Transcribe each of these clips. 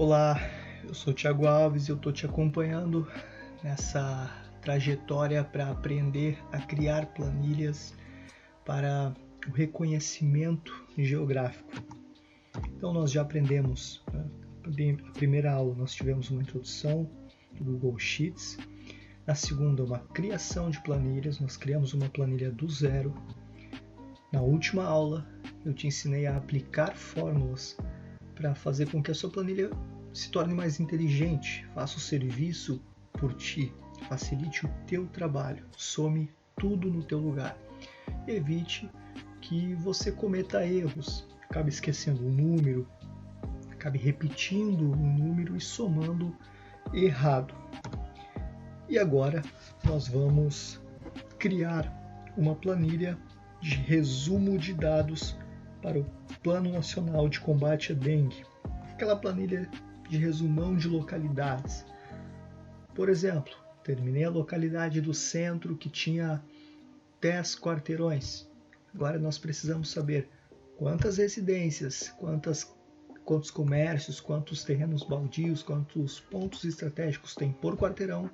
Olá, eu sou o Thiago Alves e eu estou te acompanhando nessa trajetória para aprender a criar planilhas para o reconhecimento geográfico. Então nós já aprendemos, a primeira aula nós tivemos uma introdução do Google Sheets, na segunda uma criação de planilhas, nós criamos uma planilha do zero. Na última aula eu te ensinei a aplicar fórmulas para fazer com que a sua planilha se torne mais inteligente, faça o serviço por ti, facilite o teu trabalho, some tudo no teu lugar. Evite que você cometa erros, acabe esquecendo um número, acabe repetindo um número e somando errado. E agora nós vamos criar uma planilha de resumo de dados para o Plano Nacional de Combate à Dengue. Aquela planilha de resumão de localidades. Por exemplo, terminei a localidade do centro que tinha 10 quarteirões. Agora nós precisamos saber quantas residências, quantos comércios, quantos terrenos baldios, quantos pontos estratégicos tem por quarteirão,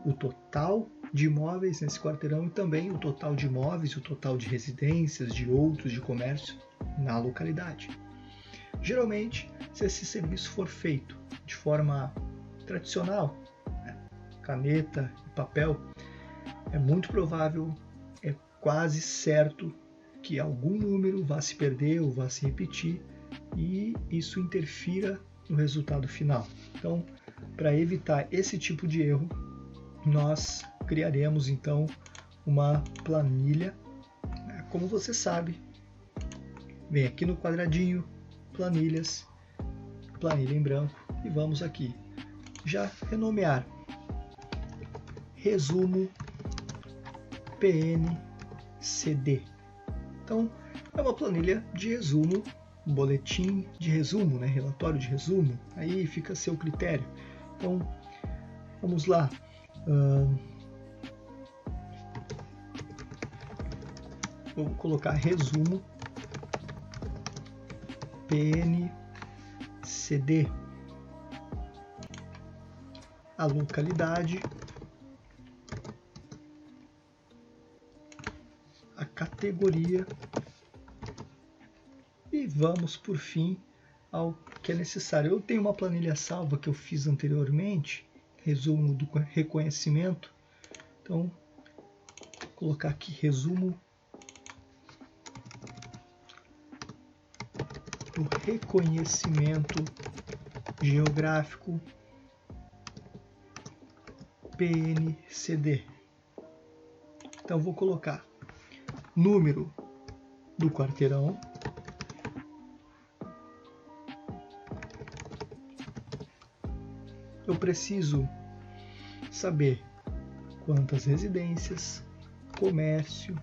o total de imóveis nesse quarteirão e também o total de imóveis, o total de residências, de outros, de comércio na localidade. Geralmente, se esse serviço for feito de forma tradicional, caneta e papel, é muito provável, é quase certo que algum número vá se perder ou vá se repetir e isso interfira no resultado final. Então, para evitar esse tipo de erro, nós criaremos então uma planilha. Como você sabe, vem aqui no quadradinho, planilhas, planilha em branco e vamos aqui já renomear resumo PNCD. Então é uma planilha de resumo, um boletim de resumo, relatório de resumo, aí fica a seu critério. Então vamos lá. Vou colocar resumo PNCD, a localidade, a categoria e vamos por fim ao que é necessário. Eu tenho uma planilha salva que eu fiz anteriormente, resumo do reconhecimento, então vou colocar aqui resumo do reconhecimento geográfico PNCD. Então vou colocar número do quarteirão, eu preciso saber quantas residências, comércio,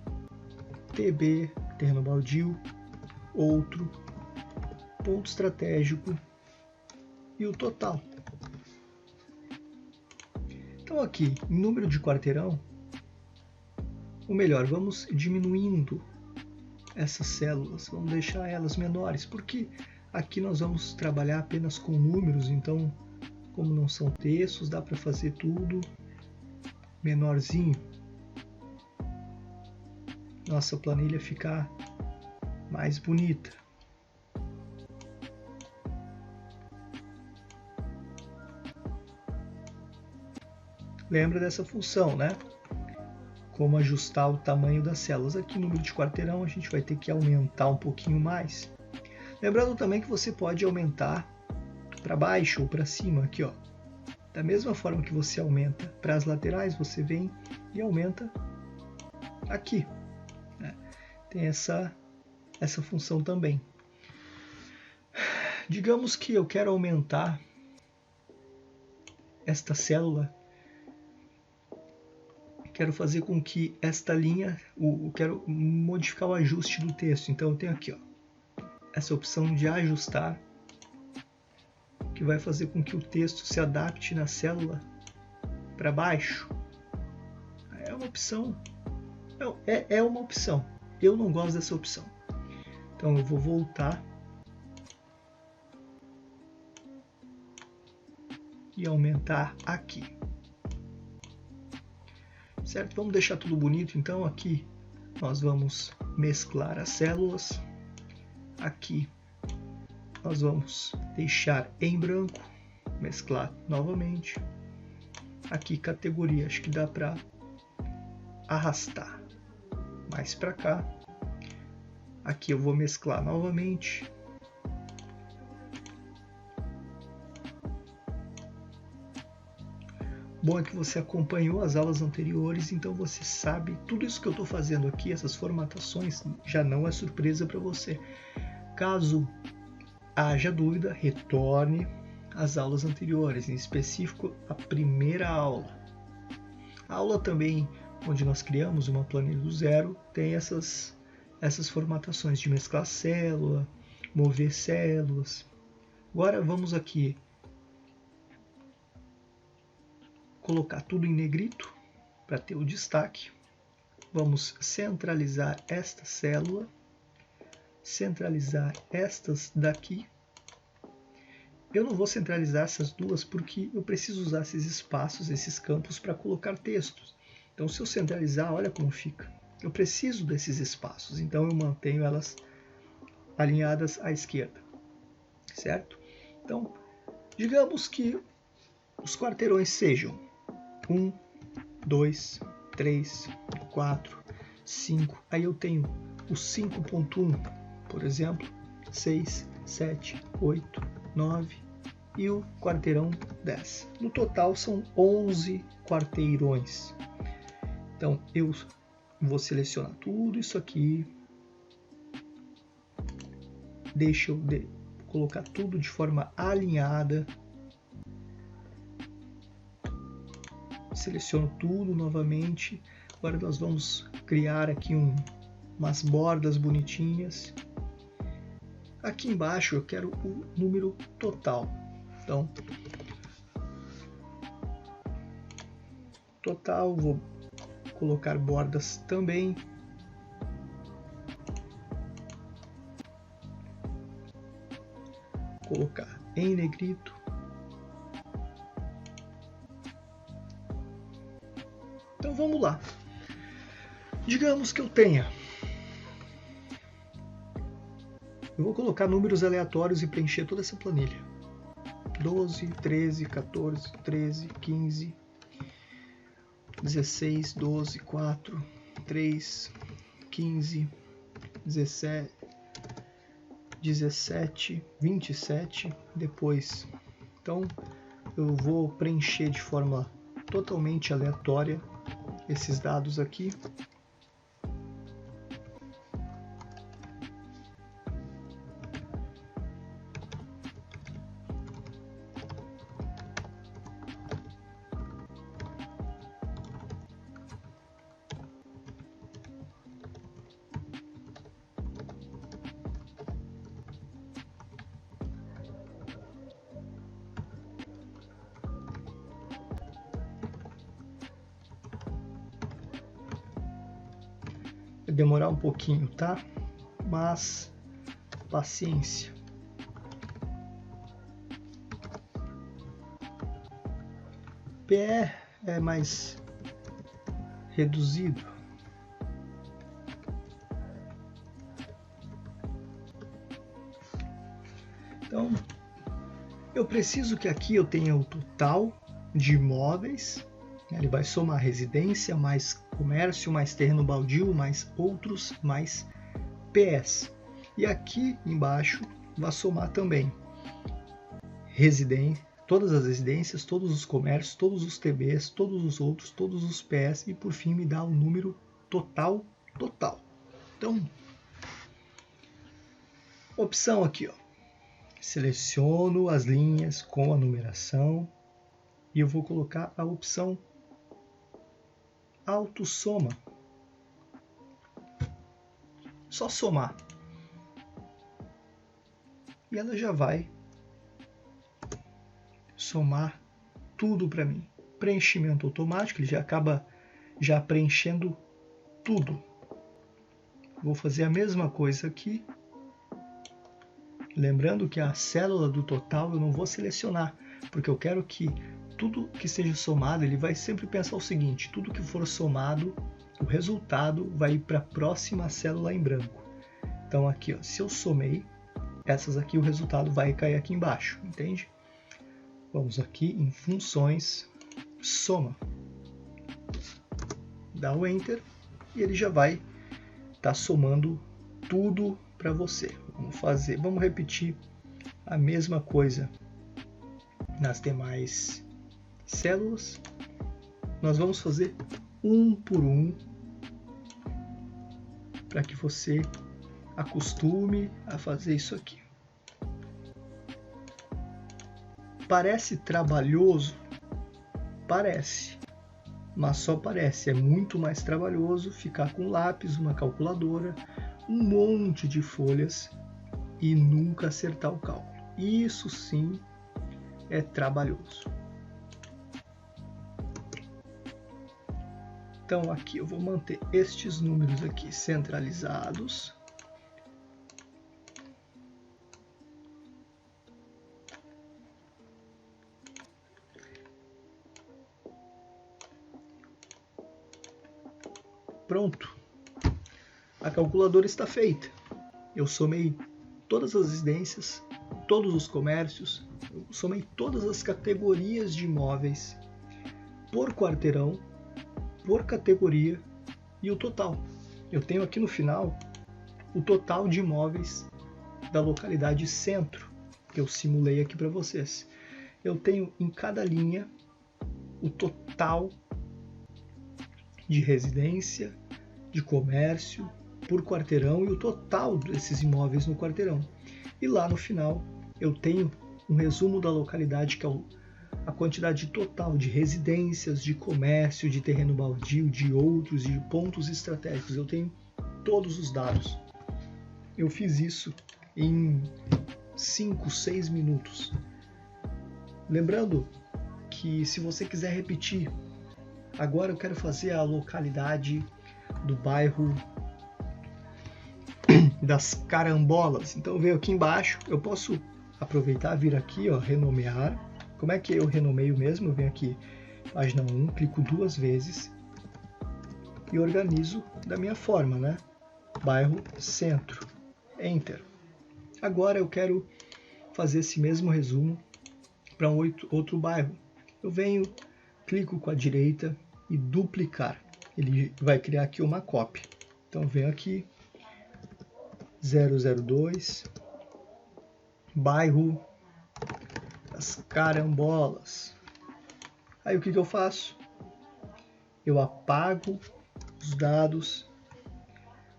TB, terreno baldio, outro, ponto estratégico e o total. Então aqui, em número de quarteirão, ou melhor, vamos diminuindo essas células, vamos deixar elas menores, porque aqui nós vamos trabalhar apenas com números, então como não são textos, dá para fazer tudo menorzinho. Nossa planilha ficar mais bonita. Lembra dessa função, né? Como ajustar o tamanho das células. Aqui, número de quarteirão, a gente vai ter que aumentar um pouquinho mais. Lembrando também que você pode aumentar para baixo ou para cima, aqui, ó. Da mesma forma que você aumenta para as laterais, você vem e aumenta aqui, né? Tem essa função também. Digamos que eu quero aumentar esta célula, quero fazer com que esta linha, quero modificar o ajuste do texto. Então eu tenho aqui, ó, essa opção de ajustar, que vai fazer com que o texto se adapte na célula para baixo. É uma opção. É uma opção. Eu não gosto dessa opção. Então eu vou voltar e aumentar aqui. Certo? Vamos deixar tudo bonito, então aqui nós vamos mesclar as células. Aqui nós vamos deixar em branco, mesclar novamente. Aqui categoria, acho que dá para arrastar mais para cá. Aqui eu vou mesclar novamente. Bom é que você acompanhou as aulas anteriores, então você sabe tudo isso que eu estou fazendo aqui, essas formatações, já não é surpresa para você. Caso haja dúvida, retorne às aulas anteriores, em específico a primeira aula. A aula também, onde nós criamos uma planilha do zero, tem essas formatações de mesclar célula, mover células. Agora vamos aqui colocar tudo em negrito para ter o destaque. Vamos centralizar esta célula, centralizar estas daqui. Eu não vou centralizar essas duas porque eu preciso usar esses espaços, esses campos para colocar textos. Então, se eu centralizar, olha como fica. Eu preciso desses espaços, então eu mantenho elas alinhadas à esquerda, certo? Então, digamos que os quarteirões sejam 1, 2, 3, 4, 5. Aí eu tenho o 5.1, por exemplo, 6, 7, 8, 9 e o quarteirão 10. No total são 11 quarteirões. Então eu vou selecionar tudo isso aqui. Deixa eu colocar tudo de forma alinhada. Seleciono tudo novamente. Agora nós vamos criar aqui umas bordas bonitinhas. Aqui embaixo eu quero o número total. Então, total, vou colocar bordas também. Colocar em negrito. Então vamos lá. Digamos que eu tenha. Eu vou colocar números aleatórios e preencher toda essa planilha. 12, 13, 14, 13, 15, 16, 12, 4, 3, 15, 17, 17, 27, depois. Então eu vou preencher de forma totalmente aleatória esses dados aqui. Vai demorar um pouquinho, tá? Mas paciência. PE é mais reduzido. Então, eu preciso que aqui eu tenha o total de imóveis. Ele vai somar residência, mais comércio, mais terreno baldio, mais outros, mais PS. E aqui embaixo vai somar também todas as residências, todos os comércios, todos os TBs, todos os outros, todos os PS e por fim me dá o número total. Então, opção aqui, ó. Seleciono as linhas com a numeração e eu vou colocar a opção autossoma. Só somar. E ela já vai somar tudo para mim. Preenchimento automático, ele já acaba já preenchendo tudo. Vou fazer a mesma coisa aqui. Lembrando que a célula do total eu não vou selecionar. Porque eu quero que tudo que seja somado, ele vai sempre pensar o seguinte: tudo que for somado, o resultado vai ir para a próxima célula em branco. Então aqui, ó, se eu somei essas aqui, o resultado vai cair aqui embaixo, entende? Vamos aqui em funções, soma. Dá o Enter e ele já vai estar somando tudo para você. Vamos repetir a mesma coisa nas demais células. Nós vamos fazer um por um para que você acostume a fazer isso aqui. Parece trabalhoso? Parece, mas só parece. É muito mais trabalhoso ficar com um lápis, uma calculadora, um monte de folhas e nunca acertar o cálculo. Isso sim é trabalhoso. Então aqui eu vou manter estes números aqui centralizados. Pronto. A calculadora está feita. Eu somei todas as residências, todos os comércios, eu somei todas as categorias de imóveis por quarteirão, por categoria e o total. Eu tenho aqui no final o total de imóveis da localidade centro, que eu simulei aqui para vocês. Eu tenho em cada linha o total de residência, de comércio, por quarteirão e o total desses imóveis no quarteirão. E lá no final eu tenho um resumo da localidade, que é a quantidade total de residências, de comércio, de terreno baldio, de outros, de pontos estratégicos. Eu tenho todos os dados. Eu fiz isso em 5, 6 minutos. Lembrando que se você quiser repetir, agora eu quero fazer a localidade do bairro das Carambolas. Então eu venho aqui embaixo, eu posso aproveitar, vir aqui, ó, renomear. Como é que eu renomeio mesmo? Eu venho aqui, página 1, clico 2 vezes e organizo da minha forma, né? Bairro Centro, Enter. Agora eu quero fazer esse mesmo resumo para um outro bairro. Eu venho, clico com a direita e duplicar. Ele vai criar aqui uma cópia. Então eu venho aqui, 002, bairro das Carambolas. Aí o que eu faço? Eu apago os dados,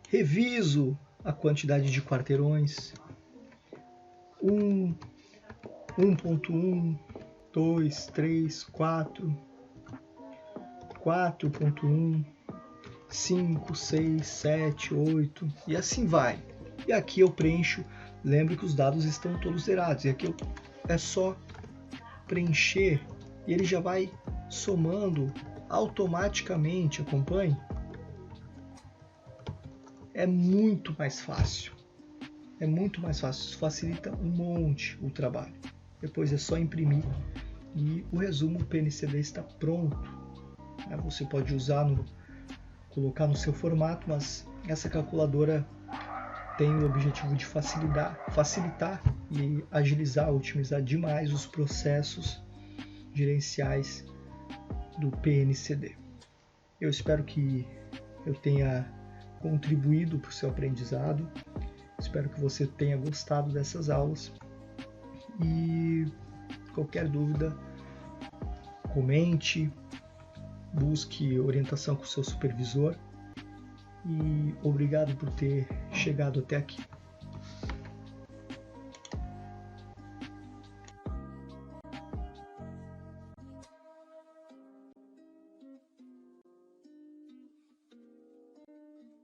reviso a quantidade de quarteirões, 1.1, 2, 3, 4, 4.1, 5, 6, 7, 8 e assim vai. E aqui eu preencho, lembre que os dados estão todos zerados, e aqui é só preencher e ele já vai somando automaticamente, acompanhe. É muito mais fácil. É muito mais fácil, isso facilita um monte o trabalho. Depois é só imprimir e o resumo PNCD está pronto. Você pode usar, colocar no seu formato, mas essa calculadora tem o objetivo de facilitar e agilizar, otimizar demais os processos gerenciais do PNCD. Eu espero que eu tenha contribuído para o seu aprendizado. Espero que você tenha gostado dessas aulas e qualquer dúvida, comente, busque orientação com o seu supervisor e obrigado por ter chegado até aqui.